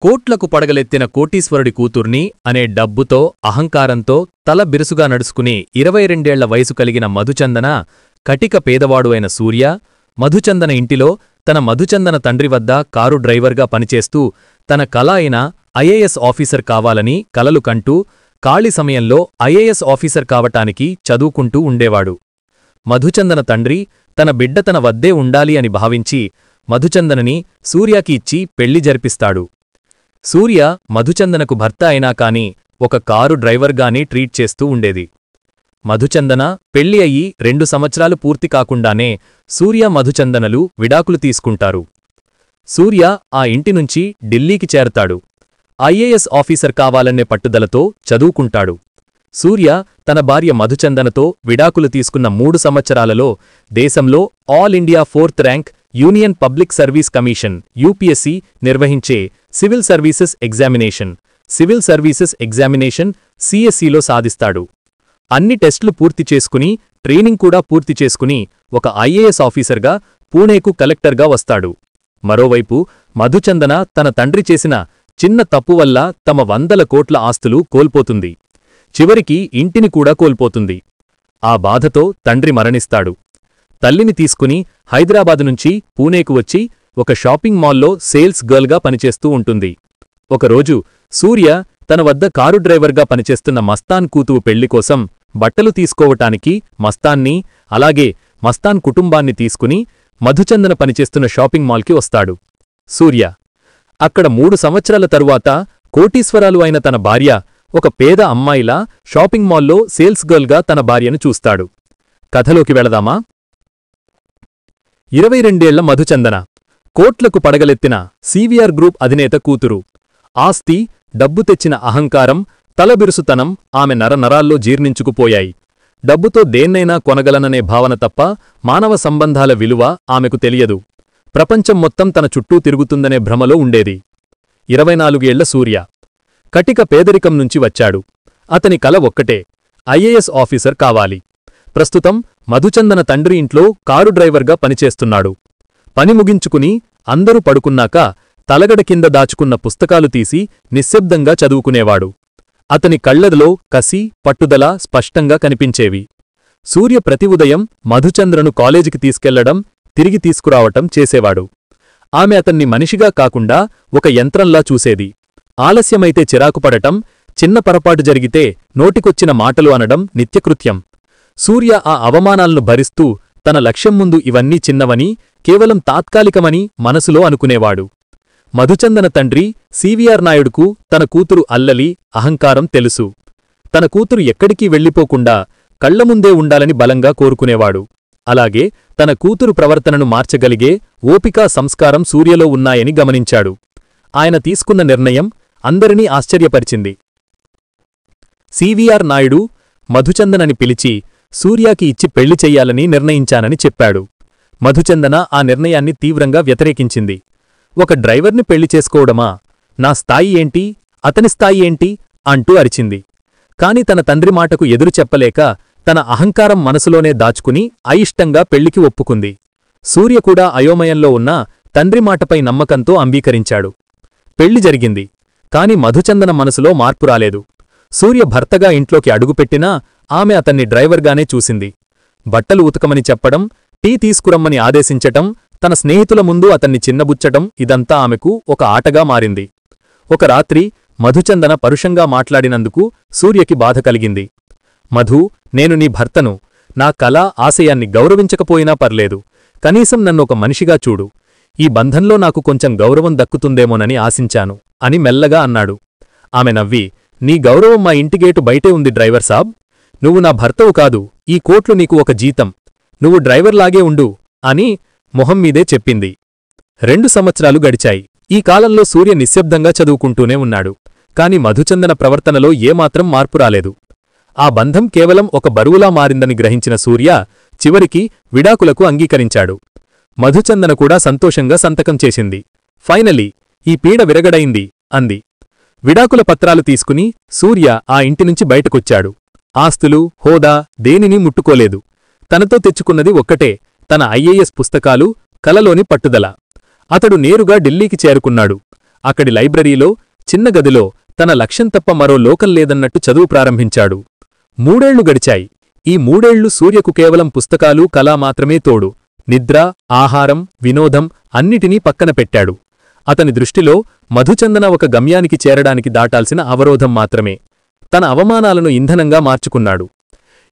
కోట్లకు పడగలెత్తిన కోటీశ్వరుడి కూతుర్ని అనే డబ్బుతో అహంకారంతో తల బిరుసుగా నడుచుకుని 22 ఏళ్ల వయసు కలిగిన మధుచందన కటిక పేదవాడు అయిన సూర్య మధుచందన ఇంటిలో తన మధుచందన తండ్రి వద్ద కారు డ్రైవర్గా పనిచేస్తూ తన కల అయిన ఐఏఎస్ ఆఫీసర్ కావాలని కలలు కంటూ ఖాళీ సమయంలో ఐఏఎస్ ఆఫీసర్ కావటానికి చదువుకుంటూ ఉండేవాడు. మధుచందన తండ్రి తన బిడ్డ తన వద్దే ఉండాలి అని భావించి మధుచందనని సూర్యకి ఇచ్చి పెళ్లి జరిపిస్తాడు. సూర్య మధుచందనకు భర్త అయినా కాని ఒక కారు డ్రైవర్గానే ట్రీట్ చేస్తూ ఉండేది. మధుచందన పెళ్లి అయ్యి 2 సంవత్సరాలు పూర్తి కాకుండానే సూర్య మధుచందనలు విడాకులు తీసుకుంటారు. సూర్య ఆ ఇంటి నుంచి ఢిల్లీకి చేరతాడు. ఐఏఎస్ ఆఫీసర్ కావాలనే పట్టుదలతో చదువుకుంటాడు. సూర్య తన భార్య మధుచందనతో విడాకులు తీసుకున్న 3 సంవత్సరాలలో దేశంలో all India 4th rank union public service commission UPSC నిర్వహించే సివిల్ సర్వీసెస్ ఎగ్జామినేషన్ సిఎస్సిలో సాధిస్తాడు. అన్ని టెస్టులు పూర్తి చేసుకుని ట్రైనింగ్ కూడా పూర్తి చేసుకుని ఒక ఐఏఎస్ ఆఫీసర్గా పూణేకు కలెక్టర్గా వస్తాడు. మరోవైపు మధుచందన తన తండ్రి చేసిన చిన్న తప్పు వల్ల తమ 100 కోట్ల ఆస్తులు కోల్పోతుంది. చివరికి ఇంటిని కూడా కోల్పోతుంది. ఆ బాధతో తండ్రి మరణిస్తాడు. తల్లిని తీసుకుని హైదరాబాదు నుంచి పూణేకు వచ్చి ఒక షాపింగ్ మాల్లో సేల్స్ గర్ల్గా పనిచేస్తూ ఉంటుంది. ఒకరోజు సూర్య తన వద్ద కారు డ్రైవర్గా పనిచేస్తున్న మస్తాన్ కూతువు పెళ్లి కోసం బట్టలు తీసుకోవటానికి మస్తాన్ని అలాగే మస్తాన్ కుటుంబాన్ని తీసుకుని మధుచందన పనిచేస్తున్న షాపింగ్ మాల్కి వస్తాడు. సూర్య అక్కడ 3 సంవత్సరాల తరువాత కోటీశ్వరాలు అయిన తన భార్య ఒక పేద అమ్మాయిలా షాపింగ్ మాల్లో సేల్స్ గర్ల్గా తన భార్యను చూస్తాడు. కథలోకి వెళదామా? 22 ఏళ్ల మధుచందన కోట్లకు పడగలెత్తిన సివిఆర్ గ్రూప్ అధినేత కూతురు. ఆస్తి, డబ్బు తెచ్చిన అహంకారం, తలబిరుసుతనం ఆమె నరనరాల్లో జీర్ణించుకుపోయాయి. డబ్బుతో దేన్నైనా కొనగలననే భావన తప్ప మానవ సంబంధాల విలువ ఆమెకు తెలియదు. ప్రపంచం మొత్తం తన చుట్టూ తిరుగుతుందనే భ్రమలో ఉండేది. 24 ఏళ్ల సూర్య కటిక పేదరికం నుంచి వచ్చాడు. అతని కల ఒక్కటే, ఐఏఎస్ ఆఫీసర్ కావాలి. ప్రస్తుతం మధుచందన తండ్రి ఇంట్లో కారు డ్రైవర్గా పనిచేస్తున్నాడు. పని ముగించుకుని అందరూ పడుకున్నాక తలగడ కింద దాచుకున్న పుస్తకాలు తీసి నిశ్శబ్దంగా చదువుకునేవాడు. అతని కళ్లలో కసి, పట్టుదల స్పష్టంగా కనిపించేవి. సూర్య ప్రతి ఉదయం మధుచంద్రను కాలేజీకి తీసుకెళ్లడం, తిరిగి తీసుకురావటం చేసేవాడు. ఆమె అతన్ని మనిషిగా కాకుండా ఒక యంత్రంలా చూసేది. ఆలస్యమైతే చిరాకుపడటం, చిన్న పొరపాటు జరిగితే నోటికొచ్చిన మాటలు అనడం నిత్యకృత్యం. సూర్య ఆ అవమానాలను భరిస్తూ తన లక్ష్యం ముందు ఇవన్నీ చిన్నవని, కేవలం తాత్కాలికమని మనసులో అనుకునేవాడు. మధుచందన తండ్రి సివిఆర్ నాయుడుకు తన కూతురు అల్లలి, అహంకారం తెలుసు. తన కూతురు ఎక్కడికీ వెళ్ళిపోకుండా కళ్లముందే ఉండాలని బలంగా కోరుకునేవాడు. అలాగే తన కూతురు ప్రవర్తనను మార్చగలిగే ఓపిక, సంస్కారం సూర్యలో ఉన్నాయని గమనించాడు. ఆయన తీసుకున్న నిర్ణయం అందరినీ ఆశ్చర్యపరిచింది. సివిఆర్ నాయుడు మధుచందనని పిలిచి సూర్యాకి ఇచ్చి పెళ్లి చెయ్యాలని నిర్ణయించానని చెప్పాడు. మధుచందన ఆ నిర్ణయాన్ని తీవ్రంగా వ్యతిరేకించింది. ఒక డ్రైవర్ని పెళ్లి చేసుకోవడమా? నా స్థాయి ఏంటి, అతని స్థాయి ఏంటి అంటూ అరిచింది. కాని తన తండ్రి మాటకు ఎదురు చెప్పలేక తన అహంకారం మనసులోనే దాచుకుని అయిష్టంగా పెళ్లికి ఒప్పుకుంది. సూర్య కూడా అయోమయంలో ఉన్న తండ్రి మాటపై నమ్మకంతో అంగీకరించాడు. పెళ్లి జరిగింది. కాని మధుచందన మనసులో మార్పు రాలేదు. సూర్య భర్తగా ఇంట్లోకి అడుగుపెట్టినా ఆమె అతన్ని డ్రైవర్గానే చూసింది. బట్టలు ఉతకమని చెప్పడం, టీ తీసుకురమ్మని ఆదేశించటం, తన స్నేహితుల ముందు అతన్ని చిన్నబుచ్చటం ఇదంతా ఆమెకు ఒక ఆటగా మారింది. ఒక రాత్రి మధుచందన పరుషంగా మాట్లాడినందుకు సూర్యకి బాధ కలిగింది. మధు, నేను నీ భర్తను. నా కల, ఆశయాన్ని గౌరవించకపోయినా పర్లేదు. కనీసం నన్నొక మనిషిగా చూడు. ఈ బంధంలో నాకు కొంచెం గౌరవం దక్కుతుందేమోనని ఆశించాను అని మెల్లగా అన్నాడు. ఆమె నవ్వి, నీ గౌరవం మా ఇంటిగేటు బయటే ఉంది డ్రైవర్ సాబ్. నువ్వు నా భర్తవు కాదు. ఈ కోట్లు నీకు ఒక జీతం. నువ్వు డ్రైవర్లాగే ఉండు అని మొహం మీదే చెప్పింది. 2 సంవత్సరాలు గడిచాయి. ఈ కాలంలో సూర్య నిశ్శబ్దంగా చదువుకుంటూనే ఉన్నాడు. కాని మధుచందన ప్రవర్తనలో ఏమాత్రం మార్పు రాలేదు. ఆ బంధం కేవలం ఒక బరువులా మారిందని గ్రహించిన సూర్య చివరికి విడాకులకు అంగీకరించాడు. మధుచందన కూడా సంతోషంగా సంతకం చేసింది. ఫైనలీ ఈ పీడ విరగడైంది అంది. విడాకుల పత్రాలు తీసుకుని సూర్య ఆ ఇంటినుంచి బయటకొచ్చాడు. ఆస్తులు, హోదా దేనినీ ముట్టుకోలేదు. తనతో తెచ్చుకున్నది ఒక్కటే, తన ఐఏఎస్ పుస్తకాలు, కలలోని పట్టుదల. అతడు నేరుగా ఢిల్లీకి చేరుకున్నాడు. అక్కడి లైబ్రరీలో చిన్న గదిలో తన లక్ష్యం తప్ప మరో లోకం లేదన్నట్టు చదువు ప్రారంభించాడు. 3 ఏళ్లు గడిచాయి. ఈ 3 ఏళ్లు సూర్యకు కేవలం పుస్తకాలు, కళ మాత్రమే తోడు. నిద్ర, ఆహారం, వినోదం అన్నిటినీ పక్కన పెట్టాడు. అతని దృష్టిలో మధుచందన ఒక గమ్యానికి చేరడానికి దాటాల్సిన అవరోధం మాత్రమే. తన అవమానాలను ఇంధనంగా మార్చుకున్నాడు.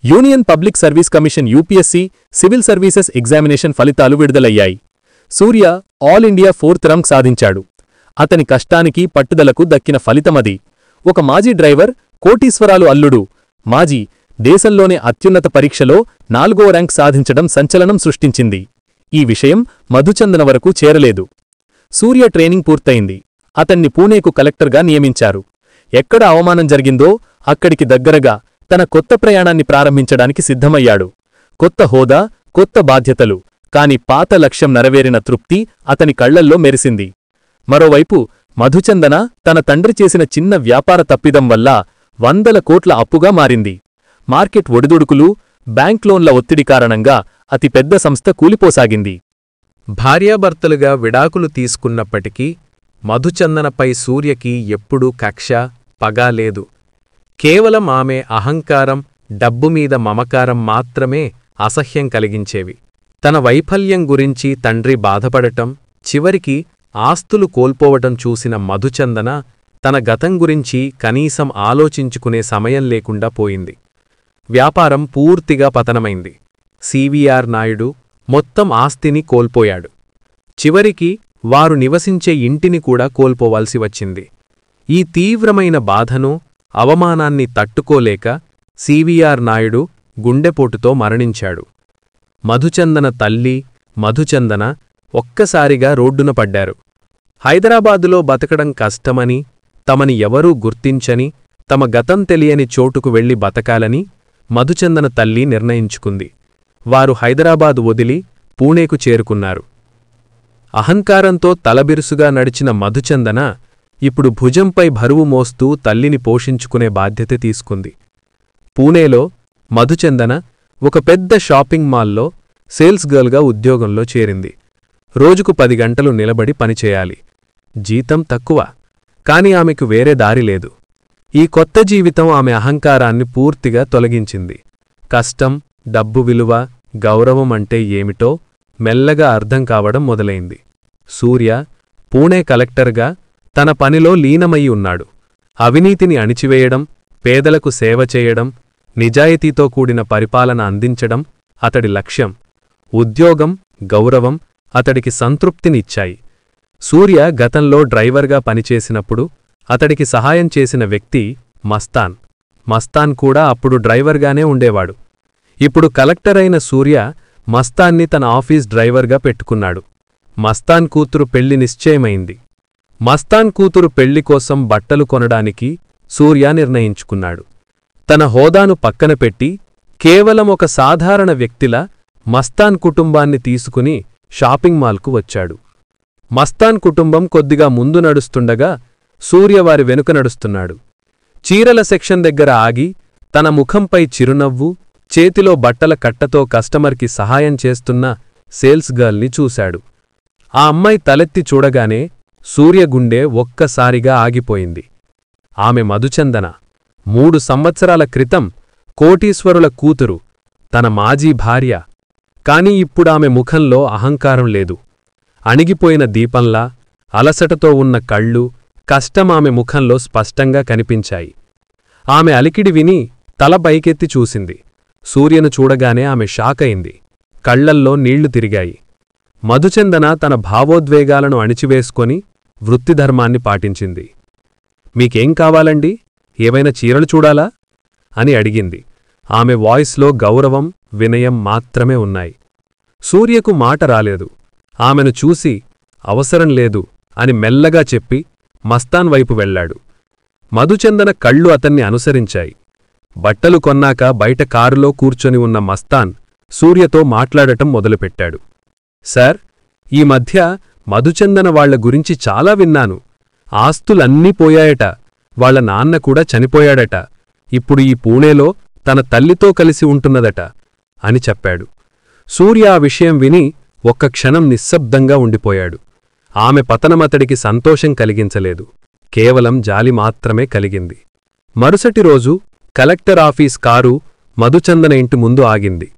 Union public service commission UPSC civil services examination ఫలితాలు విడుదలయ్యాయి. సూర్య ఆల్ ఇండియా 4th ర్యాంక్ సాధించాడు. అతని కష్టానికి, పట్టుదలకు దక్కిన ఫలితమది. ఒక మాజీ డ్రైవర్, కోటీశ్వరాలు అల్లుడు, మాజీ దేశంలోనే అత్యున్నత పరీక్షలో 4వ ర్యాంక్ సాధించడం సంచలనం సృష్టించింది. ఈ విషయం మధుచందన వరకు చేరలేదు. సూర్య ట్రైనింగ్ పూర్తయింది. అతన్ని పూణేకు కలెక్టర్గా నియమించారు. ఎక్కడ అవమానం జరిగిందో అక్కడికి దగ్గరగా తన కొత్త ప్రయాణాన్ని ప్రారంభించడానికి సిద్ధమయ్యాడు. కొత్త హోదా, కొత్త బాధ్యతలు, కాని పాత లక్ష్యం నెరవేరిన తృప్తి అతని కళ్లల్లో మెరిసింది. మరోవైపు మధుచందన తన తండ్రి చేసిన చిన్న వ్యాపార తప్పిదం వల్ల 100 కోట్ల అప్పుగా మారింది. మార్కెట్ ఒడిదుడుకులు, బ్యాంక్ లోన్ల ఒత్తిడి కారణంగా అతిపెద్ద సంస్థ కూలిపోసాగింది. భార్యాభర్తలుగా విడాకులు తీసుకున్నప్పటికీ మధుచందనపై సూర్యకి ఎప్పుడూ కక్ష, పగ లేదు. కేవలం ఆమె అహంకారం, డబ్బుమీద మమకారం మాత్రమే అసహ్యం కలిగించేవి. తన వైఫల్యం గురించి తండ్రి బాధపడటం, చివరికి ఆస్తులు కోల్పోవటం చూసిన మధుచందన తన గతం గురించి కనీసం ఆలోచించుకునే సమయం లేకుండా పోయింది. వ్యాపారం పూర్తిగా పతనమైంది. సివిఆర్ నాయుడు మొత్తం ఆస్తిని కోల్పోయాడు. చివరికి వారు నివసించే ఇంటిని కూడా కోల్పోవాల్సి వచ్చింది. ఈ తీవ్రమైన బాధను, అవమానాన్ని తట్టుకోలేక సివిఆర్ నాయుడు గుండెపోటుతో మరణించాడు. మధుచందన తల్లి, మధుచందన ఒక్కసారిగా రోడ్డున పడ్డారు. హైదరాబాదులో బతకడం కష్టమని, తమని ఎవరూ గుర్తించని, తమ గతం తెలియని చోటుకు వెళ్లి బతకాలని మధుచందన తల్లి నిర్ణయించుకుంది. వారు హైదరాబాదు వదిలి పూణేకు చేరుకున్నారు. అహంకారంతో తలబిరుసుగా నడిచిన మధుచందన ఇప్పుడు భుజంపై బరువు మోస్తూ తల్లిని పోషించుకునే బాధ్యత తీసుకుంది. పూణేలో మధుచందన ఒక పెద్ద షాపింగ్ మాల్లో సేల్స్ గర్ల్గా ఉద్యోగంలో చేరింది. రోజుకు 10 గంటలు నిలబడి పనిచేయాలి. జీతం తక్కువ, కాని ఆమెకు వేరే దారి లేదు. ఈ కొత్త జీవితం ఆమె అహంకారాన్ని పూర్తిగా తొలగించింది. కష్టం, డబ్బు విలువ, గౌరవం అంటే ఏమిటో మెల్లగా అర్థం కావడం మొదలైంది. సూర్య పూణే కలెక్టర్గా తన పనిలో లీనమయ్యి ఉన్నాడు. అవినీతిని అణిచివేయడం, పేదలకు సేవ చేయడం, నిజాయితీతో కూడిన పరిపాలన అందించడం అతడి లక్ష్యం. ఉద్యోగం, గౌరవం అతడికి సంతృప్తినిచ్చాయి. సూర్య గతంలో డ్రైవర్గా పనిచేసినప్పుడు అతడికి సహాయం చేసిన వ్యక్తి మస్తాన్. మస్తాన్ కూడా అప్పుడు డ్రైవర్గానే ఉండేవాడు. ఇప్పుడు కలెక్టరైన సూర్య మస్తాన్ని తన ఆఫీస్ డ్రైవర్గా పెట్టుకున్నాడు. మస్తాన్ కూతురు పెళ్లి నిశ్చయమైంది. మస్తాన్ కూతురు పెళ్లి కోసం బట్టలు కొనడానికి సూర్య నిర్ణయించుకున్నాడు. తన హోదాను పక్కన పెట్టి కేవలం ఒక సాధారణ వ్యక్తిలా మస్తాన్ కుటుంబాన్ని తీసుకుని షాపింగ్ మాల్కు వచ్చాడు. మస్తాన్ కుటుంబం కొద్దిగా ముందు నడుస్తుండగా సూర్య వారి వెనుక నడుస్తున్నాడు. చీరల సెక్షన్ దగ్గర ఆగి తన ముఖంపై చిరునవ్వు, చేతిలో బట్టల కట్టతో కస్టమర్కి సహాయం చేస్తున్న సేల్స్ గర్ల్ని చూశాడు. ఆ అమ్మాయి తలెత్తి చూడగానే సూర్య గుండె ఒక్కసారిగా ఆగిపోయింది. ఆమె మధుచందన. 3 సంవత్సరాల క్రితం కోటీశ్వరుల కూతురు, తన మాజీ భార్య. కాని ఇప్పుడామె ముఖంలో అహంకారం లేదు. అణిగిపోయిన దీపంలా అలసటతో ఉన్న కళ్ళు, కష్టం ఆమె ముఖంలో స్పష్టంగా కనిపించాయి. ఆమె అలికిడి విని తల పైకెత్తి చూసింది. సూర్యను చూడగానే ఆమె షాకయింది. కళ్లల్లో నీళ్లు తిరిగాయి. మధుచందన తన భావోద్వేగాలను అణిచివేసుకొని వృత్తిధర్మాన్ని పాటించింది. మీకేం కావాలండి? ఏవైనా చీరలు చూడాలా? అని అడిగింది. ఆమె వాయిస్లో గౌరవం, వినయం మాత్రమే ఉన్నాయి. సూర్యకు మాట రాలేదు. ఆమెను చూసి అవసరం లేదు అని మెల్లగా చెప్పి మస్తాన్ వైపు వెళ్లాడు. మధుచందన కళ్ళు అతన్ని అనుసరించాయి. బట్టలు కొన్నాక బయట కారులో కూర్చొని ఉన్న మస్తాన్ సూర్యతో మాట్లాడటం మొదలుపెట్టాడు. సార్, ఈ మధ్య మధుచందన వాళ్ల గురించి చాలా విన్నాను. ఆస్తులన్నీ పోయాయట. వాళ్ల నాన్న కూడా చనిపోయాడట. ఇప్పుడు ఈ పూణేలో తన తల్లితో కలిసి ఉంటున్నదట అని చెప్పాడు. సూర్య ఆ విషయం విని ఒక్క క్షణం నిశ్శబ్దంగా ఉండిపోయాడు. ఆమె పతనమతడికి సంతోషం కలిగించలేదు, కేవలం జాలి మాత్రమే కలిగింది. మరుసటి రోజు కలెక్టర్ ఆఫీస్ కారు మధుచందన ఇంటి ముందు ఆగింది.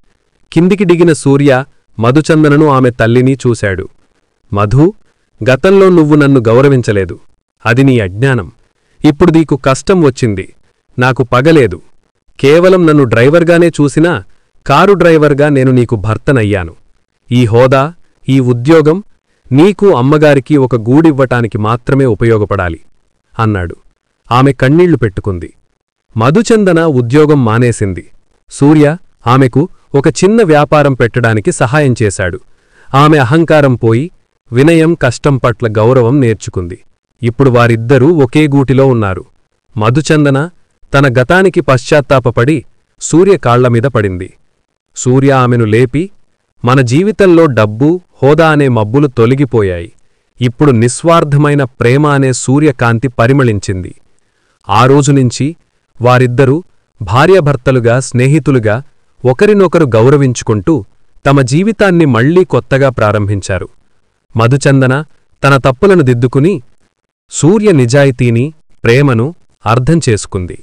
కిందికి దిగిన సూర్య మధుచందనను ఆమె తల్లిని చూశాడు. మధూ, గతంలో నువ్వు నన్ను గౌరవించలేదు. అది నీ అజ్ఞానం. ఇప్పుడు నీకు కష్టం వచ్చింది. నాకు పగలేదు. కేవలం నన్ను డ్రైవర్గానే చూసినా కారు డ్రైవర్గా నేను నీకు భర్తనయ్యాను. ఈ హోదా, ఈ ఉద్యోగం నీకు అమ్మగారికి ఒక గూడివ్వటానికి మాత్రమే ఉపయోగపడాలి అన్నాడు. ఆమె కన్నీళ్లు పెట్టుకుంది. మధుచందన ఉద్యోగం మానేసింది. సూర్య ఆమెకు ఒక చిన్న వ్యాపారం పెట్టడానికి సహాయం చేశాడు. ఆమె అహంకారం పోయి వినయం, కష్టం పట్ల గౌరవం నేర్చుకుంది. ఇప్పుడు వారిద్దరూ ఒకే గూటిలో ఉన్నారు. మధుచందన తన గతానికి పశ్చాత్తాపపడి సూర్య కాళ్లమీద పడింది. సూర్య ఆమెను లేపి, మన జీవితంలో డబ్బు, హోదా అనే మబ్బులు తొలగిపోయాయి. ఇప్పుడు నిస్వార్థమైన ప్రేమ అనే సూర్యకాంతి పరిమళించింది. ఆ రోజునుంచి వారిద్దరూ భార్యాభర్తలుగా, స్నేహితులుగా ఒకరినొకరు గౌరవించుకుంటూ తమ జీవితాన్ని మళ్లీ కొత్తగా ప్రారంభించారు. మధుచందన తన తప్పులను దిద్దుకుని సూర్య నిజాయితీని, ప్రేమను అర్థం చేసుకుంది.